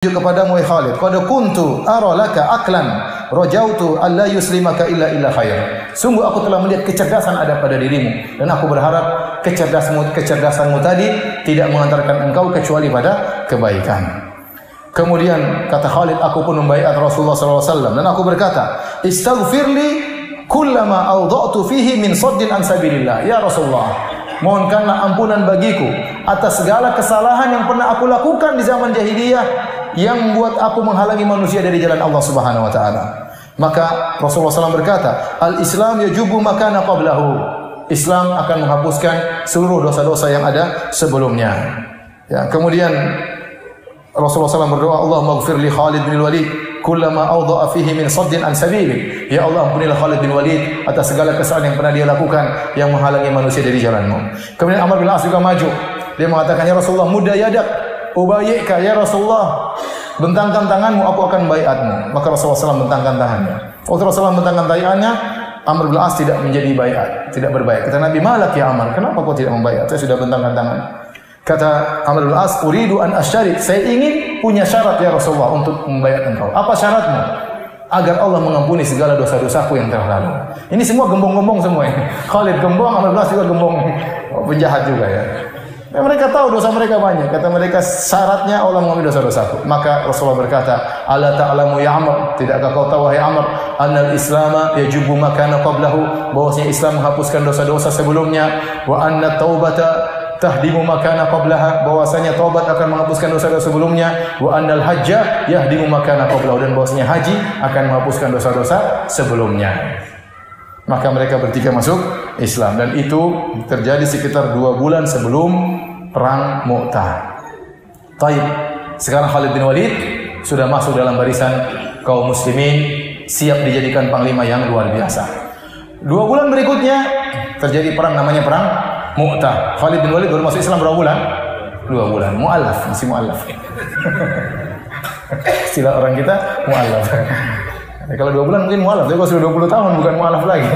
kepadamu wahai Khalid, qad kuntu ara laka aklan rajautu alla yuslimaka illa khair. Sungguh aku telah melihat kecerdasan ada pada dirimu dan aku berharap kecerdasanmu tadi tidak mengantarkan engkau kecuali pada kebaikan. Kemudian kata Khalid, aku pun membaiat Rasulullah SAW dan aku berkata, istaghfirli kullama awda'tu fihi min saddin an sabilillah. Ya Rasulullah, mohonkanlah ampunan bagiku atas segala kesalahan yang pernah aku lakukan di zaman jahiliyah yang membuat aku menghalangi manusia dari jalan Allah Subhanahu wa taala. Maka Rasulullah SAW berkata, al-Islam yajubu makana qablahu. Islam akan menghapuskan seluruh dosa-dosa yang ada sebelumnya. Ya, kemudian Rasulullah SAW berdoa, Allahumma ighfir li Khalid bin Walid kullama awda'a fihi min saddin an sabili. Ya Allah, ampunilah Khalid bin Walid atas segala kesalahan yang pernah dia lakukan yang menghalangi manusia dari jalanmu. Kemudian Amr bin As juga maju. Dia mengatakan, ya Rasulullah, mudda yadak ubayyika, ya Rasulullah, bentangkan tanganmu, aku akan baiatmu. Maka Rasulullah SAW bentangkan tangannya. Waktu Rasulullah bentangkan tangannya, Amr bin As tidak menjadi baiat, tidak berbaiat. Kata Nabi, malak ya Amr, kenapa kau tidak membaiat? Saya sudah bentangkan tangan. Kata Amr bin As, uridu an asyarik, saya ingin punya syarat ya Rasulullah untuk membaiat engkau. Apa syaratmu? Agar Allah mengampuni segala dosa-dosaku yang telah lalu. Ini semua gembong-gembong semua ini. Khalid gembong, Amr bin As juga gembong. Penjahat juga ya. Dan mereka tahu dosa mereka banyak. Kata mereka, syaratnya Allah mengampuni dosa-dosaku. Maka Rasulullah berkata, ala ta'lamu ya Amr, tidakkah kau tahu wahai Amr, annal islama yajubu makana qablahu, bahwasanya Islam menghapuskan dosa-dosa sebelumnya, wa anna taubata tahdimu makana qablaha, bahwasanya taubat akan menghapuskan dosa-dosa sebelumnya, wa annal hajja yahdimu makana qablahu, dan bahwasanya haji akan menghapuskan dosa-dosa sebelumnya. Maka mereka bertiga masuk Islam dan itu terjadi sekitar 2 bulan sebelum perang Mu'tah. Taib, sekarang Khalid bin Walid sudah masuk dalam barisan kaum muslimin, siap dijadikan panglima yang luar biasa. 2 bulan berikutnya terjadi perang namanya perang Mu'tah. Khalid bin Walid baru masuk Islam berapa bulan? 2 bulan. Mu'allaf, masih mu'allaf. Istilah orang kita mu'allaf. Kalau 2 bulan mungkin mu'allaf, tapi kalau sudah 20 tahun bukan mu'allaf lagi.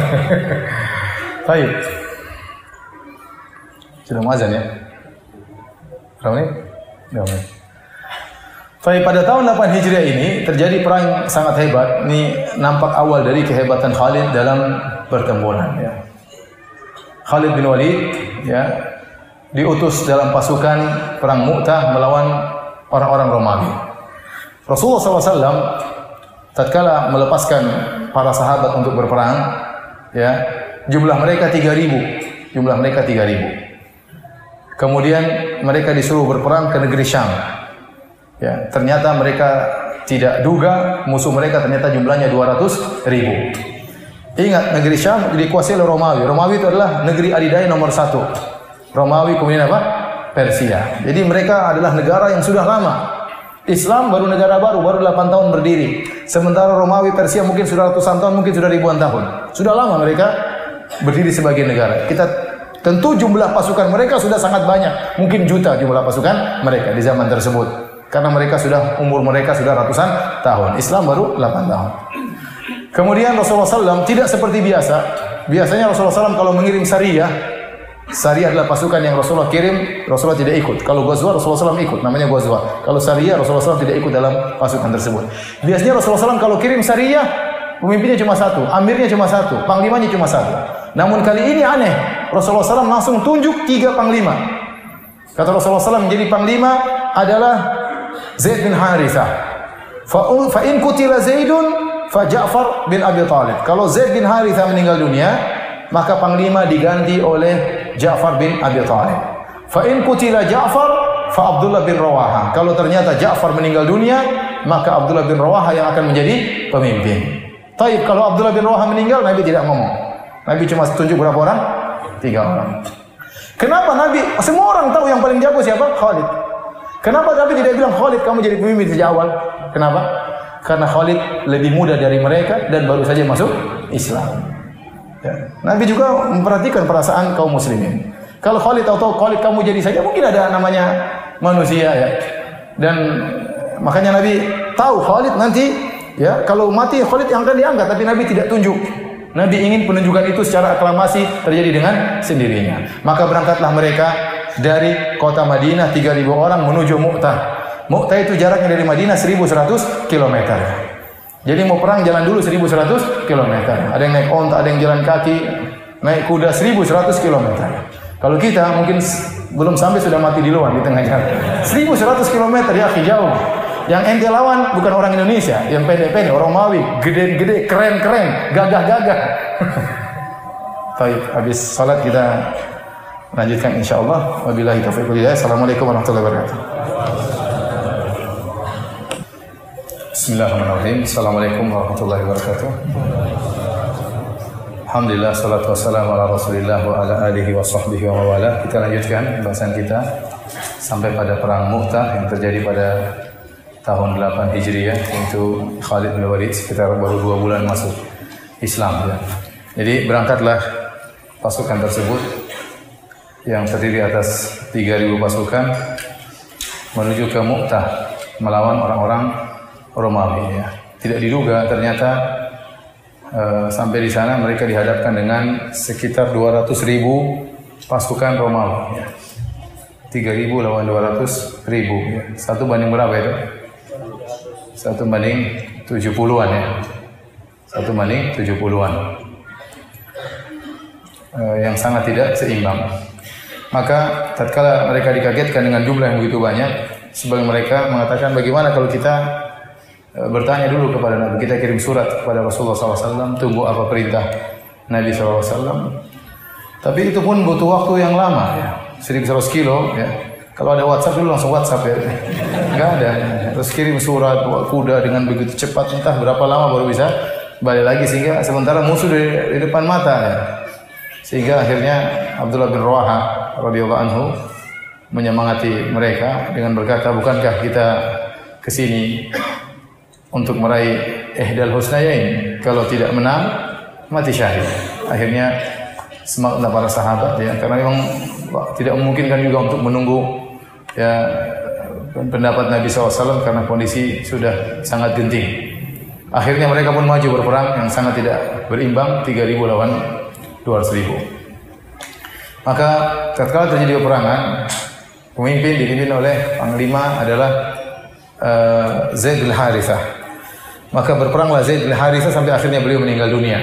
Baik. Sudah muazan ya? Berapa menit? 2 menit. Baik, pada tahun 8 Hijriah ini terjadi perang yang sangat hebat. Ini nampak awal dari kehebatan Khalid dalam pertempuran ya. Khalid bin Walid ya diutus dalam pasukan perang Mu'tah melawan orang-orang Romawi. Rasulullah SAW tatkala melepaskan para sahabat untuk berperang, ya, jumlah mereka 3.000. Jumlah mereka 3.000. Kemudian mereka disuruh berperang ke negeri Syam. Ya, ternyata mereka tidak duga musuh mereka ternyata jumlahnya 200.000. Ingat, negeri Syam dikuasai oleh Romawi. Romawi itu adalah negeri adidaya nomor 1. Romawi kemudian apa? Persia. Jadi mereka adalah negara yang sudah lama. Islam baru negara baru 8 tahun berdiri. Sementara Romawi, Persia mungkin sudah ratusan tahun, mungkin sudah ribuan tahun. Sudah lama mereka berdiri sebagai negara. Kita tentu jumlah pasukan mereka sudah sangat banyak. Mungkin juta jumlah pasukan mereka di zaman tersebut. Karena mereka sudah, umur mereka sudah ratusan tahun. Islam baru 8 tahun. Kemudian Rasulullah SAW tidak seperti biasa. Biasanya Rasulullah SAW kalau mengirim sariyah, sariyah adalah pasukan yang Rasulullah kirim, Rasulullah tidak ikut. Kalau Ghazwa, Rasulullah SAW ikut, namanya Ghazwa. Kalau sariyah, Rasulullah SAW tidak ikut dalam pasukan tersebut. Biasanya Rasulullah SAW kalau kirim sariyah, pemimpinnya cuma 1, amirnya cuma 1, panglimanya cuma 1. Namun kali ini aneh, Rasulullah SAW langsung tunjuk 3 panglima. Kata Rasulullah SAW, menjadi panglima adalah Zaid bin Harithah. Fa in qutila Zaidun fa Ja'far bin Abi Thalib. Kalau Zaid bin Harithah meninggal dunia, maka panglima diganti oleh Ja'far bin Abi Thalib. Fa in qutila Ja'far fa Abdullah bin Rawaha. Kalau ternyata Ja'far meninggal dunia, maka Abdullah bin Rawaha yang akan menjadi pemimpin. Taib, kalau Abdullah bin Rawaha meninggal, Nabi tidak ngomong. Nabi cuma tunjuk berapa orang? 3 orang. Kenapa Nabi? Semua orang tahu yang paling jago siapa? Khalid. Kenapa Nabi tidak bilang Khalid kamu jadi pemimpin sejak awal? Kenapa? Karena Khalid lebih muda dari mereka dan baru saja masuk Islam. Ya. Nabi juga memperhatikan perasaan kaum muslimin. Kalau Khalid tahu Khalid kamu jadi saja, mungkin ada namanya manusia ya. Dan makanya Nabi tahu Khalid nanti ya kalau mati Khalid yang akan diangkat, tapi Nabi tidak tunjuk. Nabi ingin penunjukan itu secara aklamasi terjadi dengan sendirinya. Maka berangkatlah mereka dari kota Madinah 3.000 orang menuju Mu'tah. Mu'tah itu jaraknya dari Madinah 1100 km. Jadi mau perang jalan dulu 1100 km. Ada yang naik onta, ada yang jalan kaki, naik kuda 1100 km. Kalau kita mungkin belum sampai sudah mati di luar di tengah jalan. 1100 km ya akhi, jauh. Yang ente lawan bukan orang Indonesia, yang pendek-pendek, orang Romawi, gede-gede, keren-keren, gagah-gagah. Baik, habis salat kita lanjutkan insyaallah. Wabillahi taufiq wal hidayah. Assalamualaikum warahmatullahi wabarakatuh. Bismillahirrahmanirrahim. Assalamualaikum warahmatullahi wabarakatuh. Alhamdulillah, salatu wassalamu ala Rasulillah wa ala alihi wa sahbihi wa mawala. Kita lanjutkan pembahasan kita sampai pada perang Mu'tah yang terjadi pada tahun 8 Hijriah, yaitu Khalid bin Walid sekitar baru 2 bulan masuk Islam ya. Jadi berangkatlah pasukan tersebut yang terdiri atas 3.000 pasukan menuju ke Mu'tah melawan orang-orang Romawi ya. Tidak diduga ternyata sampai di sana mereka dihadapkan dengan sekitar 200.000 pasukan Romawi ya. 3.000 lawan 200.000 ya. Satu banding berapa itu? 1 banding 70-an ya. 1 banding 70-an. Yang sangat tidak seimbang. Maka tatkala mereka dikagetkan dengan jumlah yang begitu banyak, sebagian mereka mengatakan bagaimana kalau kita bertanya dulu kepada Nabi, kita kirim surat kepada Rasulullah SAW, tunggu apa perintah Nabi SAW. Tapi itu pun butuh waktu yang lama ya, 1.100 kilo ya. Kalau ada WhatsApp dulu langsung WhatsApp ya, nggak ada. Terus kirim surat kuda dengan begitu cepat, entah berapa lama baru bisa balik lagi, sehingga sementara musuh di depan mata ya. Sehingga akhirnya Abdullah bin Rawaha radhiyallahu anhu menyemangati mereka dengan berkata, bukankah kita kesini untuk meraih ihdal husnayain, kalau tidak menang mati syahid. Akhirnya semangatlah para sahabat ya, karena memang tidak memungkinkan juga untuk menunggu ya pendapat Nabi SAW karena kondisi sudah sangat genting. Akhirnya mereka pun maju berperang yang sangat tidak berimbang, 3.000 lawan 200.000. Maka tatkala terjadi peperangan, pemimpin dipimpin oleh panglima adalah Zaid bin Harithah. Maka berperanglah Zaid bin Harithah sampai akhirnya beliau meninggal dunia.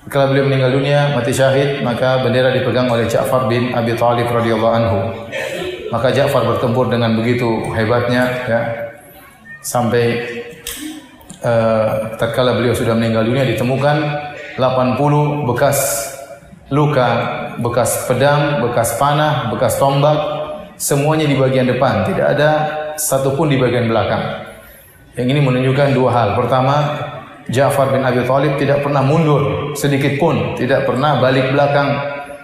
Kalau beliau meninggal dunia, mati syahid, maka bendera dipegang oleh Ja'far bin Abi Thalib radhiyallahu anhu. Maka Ja'far bertempur dengan begitu hebatnya ya, sampai tatkala beliau sudah meninggal dunia ditemukan 80 bekas luka, bekas pedang, bekas panah, bekas tombak, semuanya di bagian depan, tidak ada satupun di bagian belakang. Yang ini menunjukkan 2 hal. Pertama, Ja'far bin Abi Thalib tidak pernah mundur sedikit pun, tidak pernah balik belakang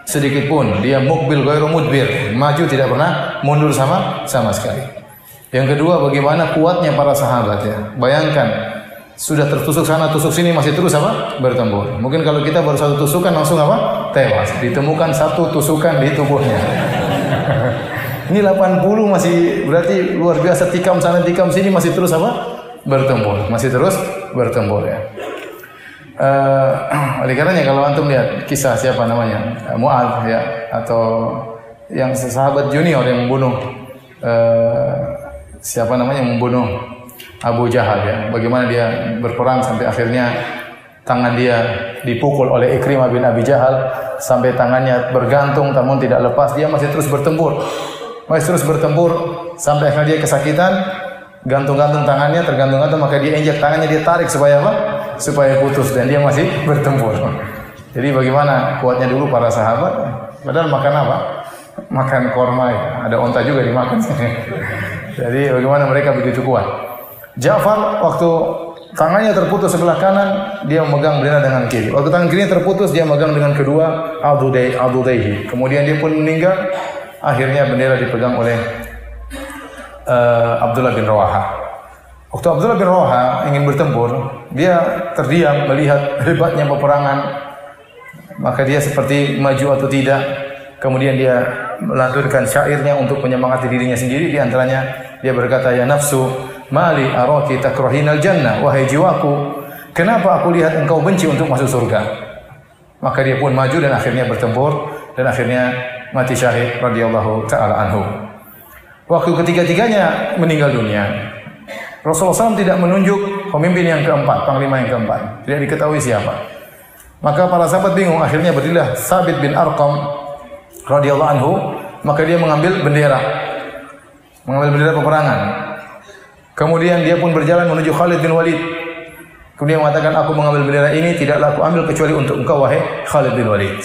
sedikit pun. Dia mukbil ghairu mudbir, maju tidak pernah mundur sama sekali. Yang kedua, bagaimana kuatnya para sahabat ya. Bayangkan, sudah tertusuk sana tusuk sini masih terus apa? Bertempur. Mungkin kalau kita baru 1 tusukan langsung apa? Tewas. Ditemukan 1 tusukan di tubuhnya. Ini 80 masih berarti luar biasa, tikam sana tikam sini masih terus apa? Bertempur, masih terus bertempur ya. Oleh karenanya kalau antum lihat kisah siapa namanya Mu'adz ya, atau yang sahabat junior yang membunuh siapa namanya yang membunuh Abu Jahal ya, bagaimana dia berperang sampai akhirnya tangan dia dipukul oleh Ikrimah bin Abi Jahal sampai tangannya bergantung namun tidak lepas, dia masih terus bertempur. Sampai akhirnya dia kesakitan, gantung-gantung tangannya, tergantung-gantung, maka dia injak tangannya, dia tarik supaya apa? Supaya putus, dan dia masih bertempur. Jadi bagaimana kuatnya dulu para sahabat? Padahal makan apa? Makan korma ya. Ada onta juga dimakan. Jadi bagaimana mereka begitu kuat? Ja'far waktu tangannya terputus sebelah kanan, dia memegang bendera dengan kiri. Waktu tangan kirinya terputus, dia memegang dengan kedua adudaihi. Kemudian dia pun meninggal. Akhirnya bendera dipegang oleh Abdullah bin Rawaha. Waktu Abdullah bin Rawaha ingin bertempur, dia terdiam melihat hebatnya peperangan. Maka dia seperti maju atau tidak. Kemudian dia melantunkan syairnya untuk menyemangati dirinya sendiri. Di antaranya dia berkata, ya nafsu mali araki takrahinal jannah, wahai jiwaku, kenapa aku lihat engkau benci untuk masuk surga? Maka dia pun maju dan akhirnya bertempur dan akhirnya mati syahid radhiyallahu taala anhu. waktu ketiga-tiganya meninggal dunia. Rasulullah SAW tidak menunjuk pemimpin yang keempat, panglima yang keempat. Tidak diketahui siapa. Maka para sahabat bingung. Akhirnya berdirilah Thabit bin Arqam radhiyallahu anhu. Maka dia mengambil bendera peperangan. Kemudian dia pun berjalan menuju Khalid bin Walid. Kemudian mengatakan, aku mengambil bendera ini tidaklah aku ambil kecuali untuk engkau wahai Khalid bin Walid.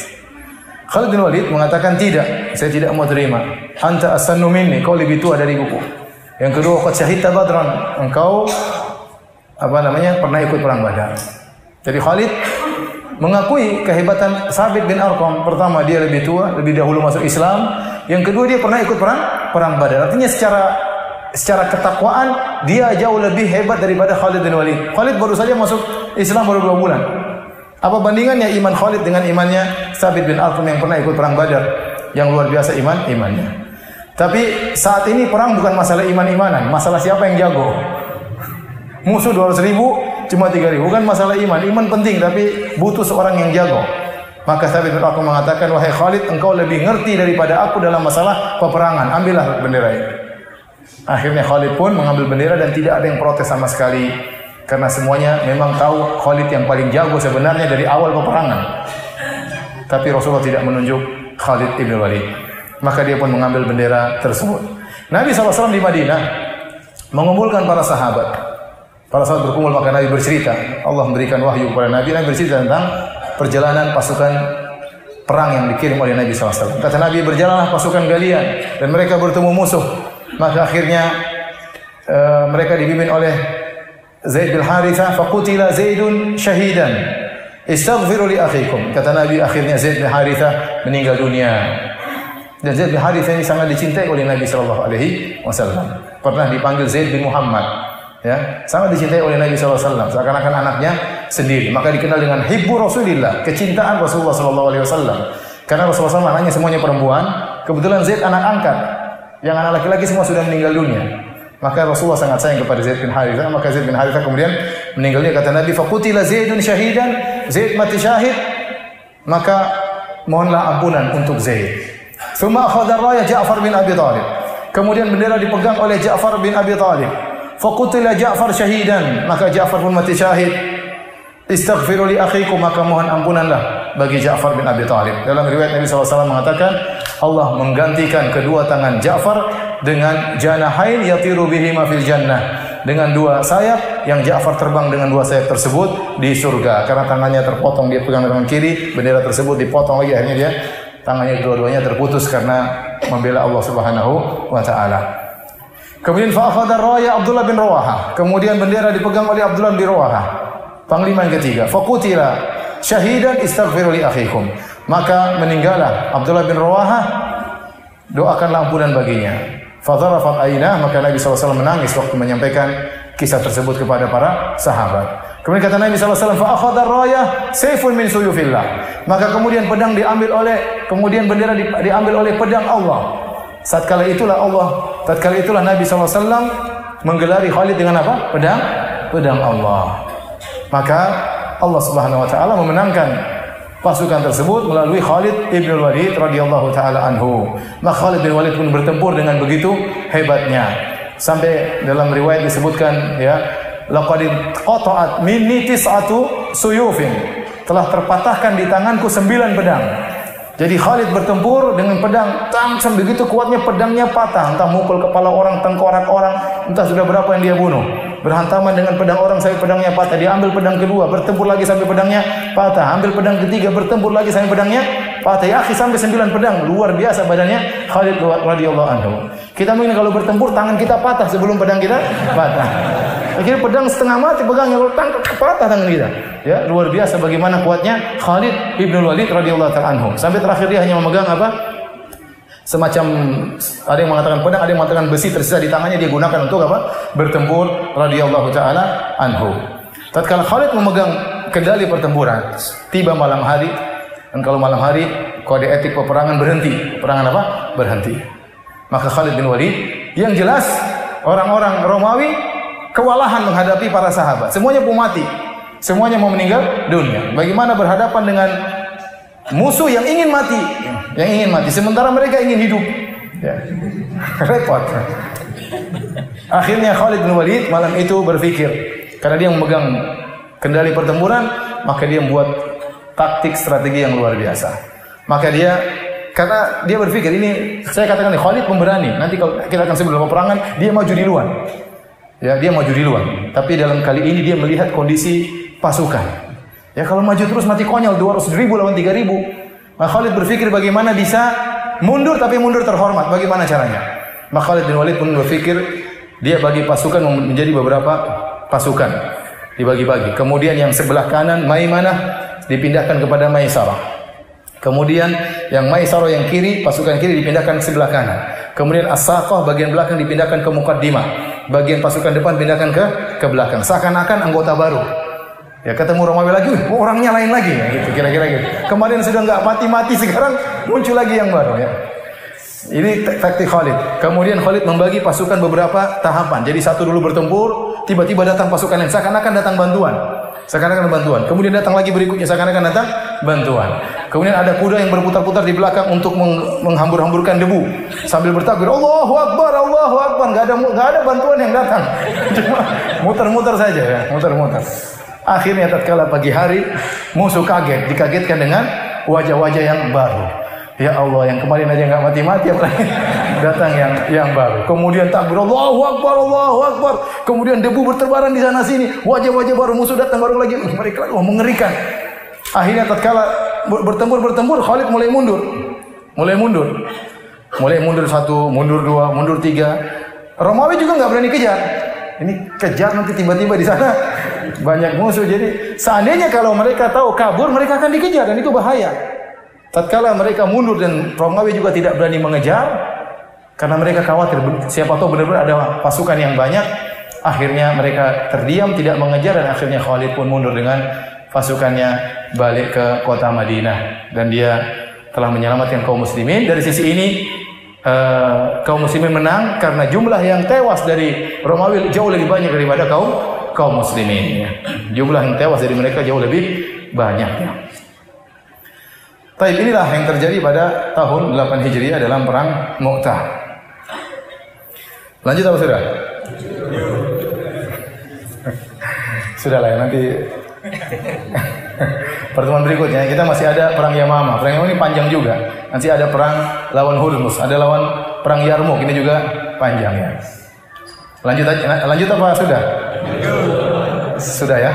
Khalid bin Walid mengatakan, tidak, saya tidak mau terima. Anta asannu minni, kau lebih tua dari buku. Yang kedua, qad syahidta Badran, engkau pernah ikut perang Badar. Jadi Khalid mengakui kehebatan Thabit bin Arqam. Pertama, dia lebih tua, lebih dahulu masuk Islam. Yang kedua, dia pernah ikut perang Badar. Artinya secara ketakwaan dia jauh lebih hebat daripada Khalid bin Walid. Khalid baru saja masuk Islam baru 2 bulan. Apa bandingannya iman Khalid dengan imannya Thabit bin Arqam yang pernah ikut perang Badar? Yang luar biasa imannya. Tapi saat ini perang bukan masalah iman-imanan, masalah siapa yang jago. Musuh 200.000, cuma 3.000. Bukan masalah iman. Iman penting, tapi butuh seorang yang jago. Maka Thabit bin Arqam mengatakan, wahai Khalid, engkau lebih ngerti daripada aku dalam masalah peperangan. Ambillah bendera ini. Akhirnya Khalid pun mengambil bendera dan tidak ada yang protes sama sekali. Karena semuanya memang tahu Khalid yang paling jago sebenarnya dari awal peperangan. Tapi Rasulullah tidak menunjuk Khalid ibn Walid. Maka dia pun mengambil bendera tersebut. Nabi SAW di Madinah mengumpulkan para sahabat. Para sahabat berkumpul, maka Nabi bercerita. Allah memberikan wahyu kepada Nabi. Nabi bercerita tentang perjalanan pasukan perang yang dikirim oleh Nabi SAW. Kata Nabi, berjalanlah pasukan kalian dan mereka bertemu musuh. Maka akhirnya mereka dipimpin oleh Zaid bin Harithah. Faqutila Zaidun syahidan. Istaghfiru li akhikum. Kata Nabi, akhirnya Zaid bin Harithah meninggal dunia. Dan Zaid bin Harithah ini sangat dicintai oleh Nabi sallallahu alaihi wasallam. Pernah dipanggil Zaid bin Muhammad, ya, sangat dicintai oleh Nabi sallallahu alaihi wasallam, seakan-akan anaknya sendiri. Maka dikenal dengan hibbu Rasulillah, kecintaan Rasulullah sallallahu alaihi wasallam. Karena Rasulullah SAW anaknya semuanya perempuan, kebetulan Zaid anak angkat. Yang anak laki-laki semua sudah meninggal dunia. Maka Rasulullah sangat sayang kepada Zaid bin Harithah. Maka Zaid bin Harithah kemudian meninggal dunia. Kata Nabi, faqutila Zaidun syahidan, Zaid mati syahid, maka mohonlah ampunan untuk Zaid. Thumma akhadha raya Ja'far bin Abi Thalib. Kemudian bendera dipegang oleh Ja'far bin Abi Thalib. Faqutila Ja'far syahidan, maka Ja'far pun mati syahid. Istaghfiru li akhikum, maka mohon ampunanlah bagi Ja'far bin Abi Thalib. Dalam riwayat Nabi SAW mengatakan, Allah menggantikan kedua tangan Ja'far dengan janahain yatiru bihima fil jannah. Dengan 2 sayap yang Ja'far terbang dengan 2 sayap tersebut di surga. Karena tangannya terpotong, dia pegang tangan kiri, bendera tersebut dipotong lagi, akhirnya dia tangannya dua-duanya terputus karena membela Allah Subhanahu wa taala. Kemudian fa akhadha raya Abdullah bin Rawaha. Kemudian bendera dipegang oleh Abdullah bin Rawaha, panglima yang ketiga. Faqutila syahidan istaghfiru li akhikum. Maka meninggallah Abdullah bin Rawaha, doakanlah ampunan baginya. Fa dharafat ainah, maka Nabi SAW menangis waktu menyampaikan kisah tersebut kepada para sahabat. Kemudian kata Nabi SAW, fa akhadha raya sayfun min suyufillah. Maka kemudian pedang diambil oleh, kemudian bendera diambil oleh pedang Allah. Tatkala itulah Nabi SAW menggelari Khalid dengan apa? Pedang Allah. Maka Allah Subhanahu wa taala memenangkan pasukan tersebut melalui Khalid ibn Walid radhiyallahu taala anhu. Maka Khalid bin Walid pun bertempur dengan begitu hebatnya. Sampai dalam riwayat disebutkan, ya, laqad qata'at minni tis'atu suyufin. Telah terpatahkan di tanganku 9 pedang. Jadi Khalid bertempur dengan pedang, tajam begitu kuatnya pedangnya patah, entah mukul kepala orang, tengkorak orang, entah sudah berapa yang dia bunuh. Berhantaman dengan pedang orang sampai pedangnya patah. Dia ambil pedang kedua, bertempur lagi sampai pedangnya patah. Ambil pedang ketiga, bertempur lagi sampai pedangnya patah. Ya akhi, sampai 9 pedang. Luar biasa badannya Khalid radhiyallahu anhu. Kita mungkin kalau bertempur tangan kita patah sebelum pedang kita patah. Akhirnya pedang setengah mati pegangnya, kalau tangkap patah tangan kita. Ya, luar biasa bagaimana kuatnya Khalid ibn Walid radhiyallahu ta'ala anhu. Sampai terakhir dia hanya memegang apa? Semacam, ada yang mengatakan pedang, ada yang mengatakan besi tersisa di tangannya, dia gunakan untuk apa? Bertempur radhiyallahu ta'ala anhu. Tatkala Khalid memegang kendali pertempuran, tiba malam hari, dan kalau malam hari kode etik peperangan berhenti. Peperangan apa? Berhenti. Maka Khalid bin Walid, yang jelas orang-orang Romawi kewalahan menghadapi para sahabat. Semuanya mau mati. Semuanya mau meninggal dunia. Bagaimana berhadapan dengan musuh yang ingin mati? Yang ingin mati. Sementara mereka ingin hidup. Ya. Repot. Akhirnya Khalid bin Walid malam itu berpikir, karena dia memegang kendali pertempuran, maka dia membuat taktik strategi yang luar biasa. Maka karena dia berpikir, ini saya katakan Khalid pemberani. Nanti kalau kita akan sebelum peperangan, dia maju di luar. Ya, dia maju di luar. Tapi dalam kali ini dia melihat kondisi pasukan. Ya, kalau maju terus mati konyol, 200.000 lawan 3.000. Maka Khalid berpikir bagaimana bisa mundur tapi mundur terhormat. Bagaimana caranya? Maka Khalid bin Walid pun berpikir, dia bagi pasukan menjadi beberapa pasukan. Dibagi-bagi. Kemudian yang sebelah kanan Maimanah dipindahkan kepada Maisarah. Kemudian yang Maisarah yang kiri, pasukan kiri dipindahkan sebelah kanan. Kemudian As-Saqah bagian belakang dipindahkan ke Muqaddimah. Bagian pasukan depan pindahkan ke belakang. Seakan-akan anggota baru. Ya, ketemu Romawi lagi, orangnya lain lagi, ya, gitu, kira-kira gitu. Kemarin sudah nggak mati-mati, sekarang muncul lagi yang baru, ya. Ini taktik Khalid. Kemudian Khalid membagi pasukan beberapa tahapan. Jadi satu dulu bertempur, tiba-tiba datang pasukan lain, seakan-akan datang bantuan. Seakan-akan bantuan. Kemudian datang lagi berikutnya, seakan-akan datang bantuan. Kemudian ada kuda yang berputar-putar di belakang untuk menghambur-hamburkan debu sambil bertakbir, Allahu Akbar, Allahu Akbar. Nggak ada bantuan yang datang. Cuma muter-muter saja, ya, muter-muter. Akhirnya tatkala pagi hari, musuh kaget, dikagetkan dengan wajah-wajah yang baru. Ya Allah, yang kemarin aja nggak mati-mati, apalagi datang yang baru. Kemudian takbir, Allahu Akbar, Allahu Akbar. Kemudian debu berterbaran di sana sini, wajah-wajah baru, musuh datang baru lagi. Mereka mengerikan. Akhirnya tatkala bertempur, Khalid mulai mundur. Mulai mundur satu, mundur dua, mundur tiga. Romawi juga nggak berani kejar. Ini kejar nanti tiba-tiba di sana banyak musuh. Jadi seandainya kalau mereka tahu kabur, mereka akan dikejar dan itu bahaya. Tatkala mereka mundur dan Romawi juga tidak berani mengejar karena mereka khawatir siapa tahu benar-benar ada pasukan yang banyak. Akhirnya mereka terdiam tidak mengejar dan akhirnya Khalid pun mundur dengan pasukannya balik ke kota Madinah dan dia telah menyelamatkan kaum muslimin. Dari sisi ini kaum muslimin menang karena jumlah yang tewas dari Romawi jauh lebih banyak daripada kaum muslimin, ya. Jumlah yang tewas dari mereka jauh lebih banyak, ya. Baik, inilah yang terjadi pada tahun 8 Hijriah dalam perang Mu'tah. Lanjut apa sudah? Sudahlah ya, nanti pertemuan berikutnya kita masih ada perang Yamamah. Perang Yamamah ini panjang juga. Nanti ada perang lawan Hurmuz, ada lawan perang Yarmuk, ini juga panjang, ya. Lanjut apa sudah? Sudah, ya.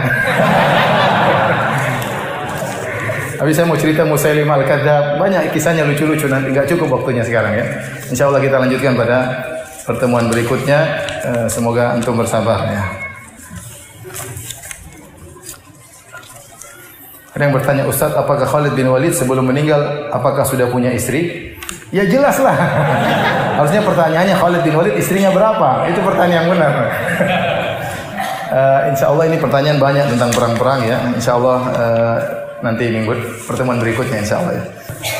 Habis saya mau cerita Musailimah Al-Kadzdzab, banyak kisahnya lucu-lucu, nanti nggak cukup waktunya sekarang, ya. Insya Allah kita lanjutkan pada pertemuan berikutnya. Semoga antum bersabar, ya. Ada yang bertanya, Ustaz, apakah Khalid bin Walid sebelum meninggal apakah sudah punya istri? Ya jelaslah. Harusnya pertanyaannya Khalid bin Walid istrinya berapa? Itu pertanyaan yang benar. Insya Allah ini pertanyaan banyak tentang perang-perang, ya. Insya Allah nanti minggu pertemuan berikutnya, insya Allah, ya.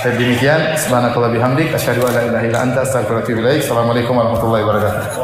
Dan demikian, subhanakallah bihamdik, asyhadu an la ilaha illa anta, astaghfiruka wa atubu ilaik. Assalamualaikum warahmatullahi wabarakatuh.